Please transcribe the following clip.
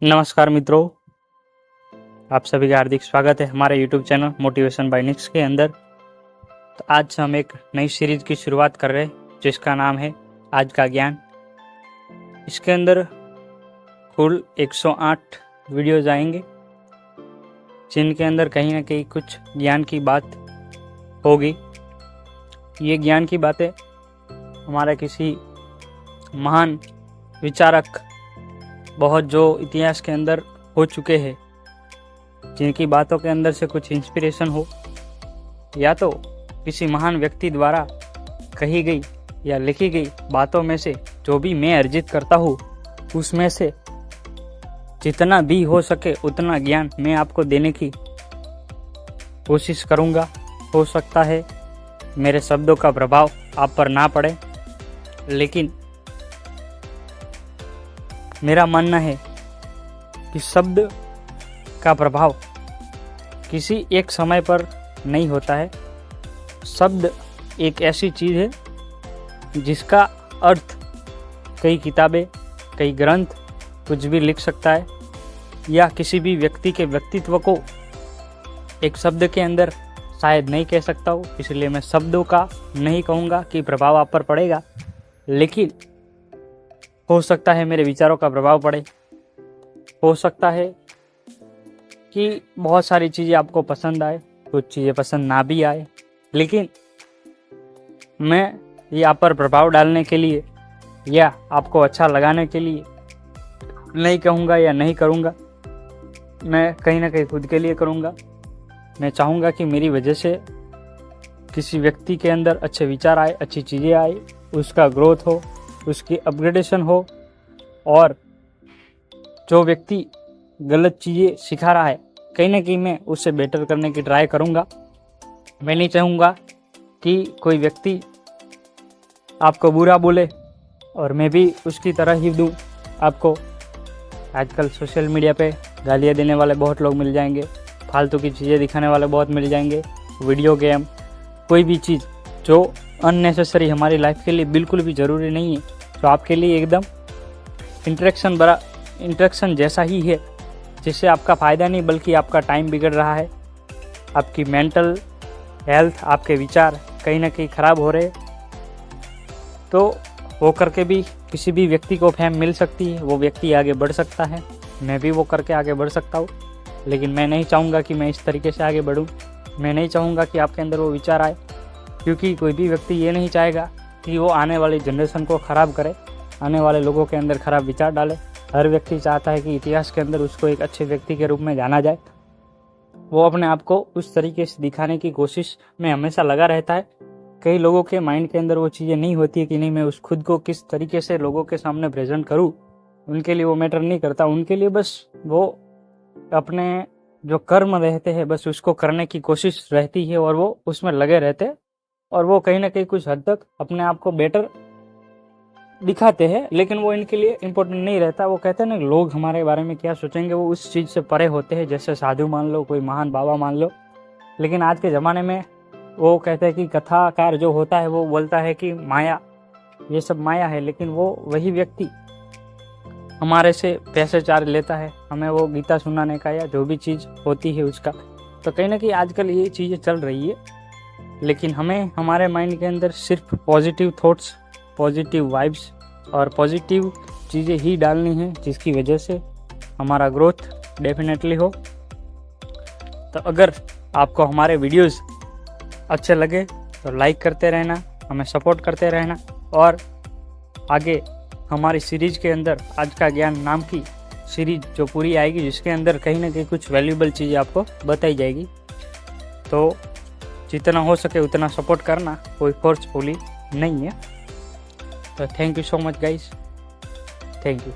नमस्कार मित्रों, आप सभी का हार्दिक स्वागत है हमारे YouTube चैनल मोटिवेशन बाय निक्स के अंदर। तो आज हम एक नई सीरीज की शुरुआत कर रहे हैं जिसका नाम है आज का ज्ञान। इसके अंदर कुल 108 वीडियोज आएंगे जिनके अंदर कहीं ना कहीं कुछ ज्ञान की बात होगी। ये ज्ञान की बातें हमारा किसी महान विचारक, बहुत जो इतिहास के अंदर हो चुके हैं, जिनकी बातों के अंदर से कुछ इंस्पिरेशन हो, या तो किसी महान व्यक्ति द्वारा कही गई या लिखी गई बातों में से जो भी मैं अर्जित करता हूँ उसमें से जितना भी हो सके उतना ज्ञान मैं आपको देने की कोशिश करूँगा। हो सकता है मेरे शब्दों का प्रभाव आप पर ना पड़े, लेकिन मेरा मानना है कि शब्द का प्रभाव किसी एक समय पर नहीं होता है। शब्द एक ऐसी चीज़ है जिसका अर्थ कई किताबें, कई ग्रंथ कुछ भी लिख सकता है, या किसी भी व्यक्ति के व्यक्तित्व को एक शब्द के अंदर शायद नहीं कह सकता हूँ, इसलिए मैं शब्दों का नहीं कहूँगा कि प्रभाव आप पर पड़ेगा, लेकिन हो सकता है मेरे विचारों का प्रभाव पड़े। हो सकता है कि बहुत सारी चीज़ें आपको पसंद आए, कुछ चीज़ें पसंद ना भी आए, लेकिन मैं ये आप पर प्रभाव डालने के लिए या आपको अच्छा लगाने के लिए नहीं कहूँगा या नहीं करूँगा। मैं कहीं ना कहीं खुद के लिए करूँगा। मैं चाहूँगा कि मेरी वजह से किसी व्यक्ति के अंदर अच्छे विचार आए, अच्छी चीज़ें आए, उसका ग्रोथ हो, उसकी अपग्रेडेशन हो, और जो व्यक्ति गलत चीज़ें सिखा रहा है कहीं ना कहीं मैं उससे बेटर करने की ट्राई करूँगा। मैं नहीं चाहूँगा कि कोई व्यक्ति आपको बुरा बोले और मैं भी उसकी तरह ही दूँ आपको। आजकल सोशल मीडिया पे गालियाँ देने वाले बहुत लोग मिल जाएंगे, फालतू की चीज़ें दिखाने वाले बहुत मिल जाएंगे, वीडियो गेम, कोई भी चीज़ जो अननेसेसरी हमारी लाइफ के लिए बिल्कुल भी ज़रूरी नहीं है, तो आपके लिए एकदम इंटरेक्शन जैसा ही है, जिससे आपका फ़ायदा नहीं बल्कि आपका टाइम बिगड़ रहा है, आपकी मेंटल हेल्थ, आपके विचार कहीं ना कहीं ख़राब हो रहे। तो वो करके भी किसी भी व्यक्ति को फेम मिल सकती है, वो व्यक्ति आगे बढ़ सकता है, मैं भी वो करके आगे बढ़ सकता हूँ, लेकिन मैं नहीं चाहूँगा कि मैं इस तरीके से आगे बढ़ूँ। मैं नहीं चाहूँगा कि आपके अंदर वो विचार आए, क्योंकि कोई भी व्यक्ति ये नहीं चाहेगा कि वो आने वाली जनरेशन को ख़राब करे, आने वाले लोगों के अंदर ख़राब विचार डाले। हर व्यक्ति चाहता है कि इतिहास के अंदर उसको एक अच्छे व्यक्ति के रूप में जाना जाए। वो अपने आप को उस तरीके से दिखाने की कोशिश में हमेशा लगा रहता है। कई लोगों के माइंड के अंदर वो चीज़ें नहीं होती है कि नहीं, मैं उस खुद को किस तरीके से लोगों के सामने प्रेजेंट करूँ। उनके लिए वो मैटर नहीं करता, उनके लिए बस वो अपने जो कर्म रहते हैं बस उसको करने की कोशिश रहती है, और वो उसमें लगे रहते हैं, और वो कहीं ना कहीं कुछ हद तक अपने आप को बेटर दिखाते हैं, लेकिन वो इनके लिए इम्पोर्टेंट नहीं रहता। वो कहते हैं ना, लोग हमारे बारे में क्या सोचेंगे, वो उस चीज़ से परे होते हैं। जैसे साधु मान लो, कोई महान बाबा मान लो, लेकिन आज के ज़माने में वो कहते हैं कि कथाकार जो होता है वो बोलता है कि माया, ये सब माया है, लेकिन वो वही व्यक्ति हमारे से पैसे चार्ज लेता है, हमें वो गीता सुनाने का या जो भी चीज़ होती है उसका। तो कहीं ना कहीं आजकल ये चीज़ें चल रही है, लेकिन हमें हमारे माइंड के अंदर सिर्फ पॉजिटिव थॉट्स, पॉजिटिव वाइब्स और पॉजिटिव चीज़ें ही डालनी है, जिसकी वजह से हमारा ग्रोथ डेफिनेटली हो। तो अगर आपको हमारे वीडियोस अच्छे लगे तो लाइक करते रहना, हमें सपोर्ट करते रहना, और आगे हमारी सीरीज के अंदर आज का ज्ञान नाम की सीरीज जो पूरी आएगी, जिसके अंदर कहीं ना कहीं कुछ वैल्यूएबल चीज़ें आपको बताई जाएगी। तो जितना हो सके उतना सपोर्ट करना, कोई फोर्सफुली नहीं है। तो thank you so much guys, thank you.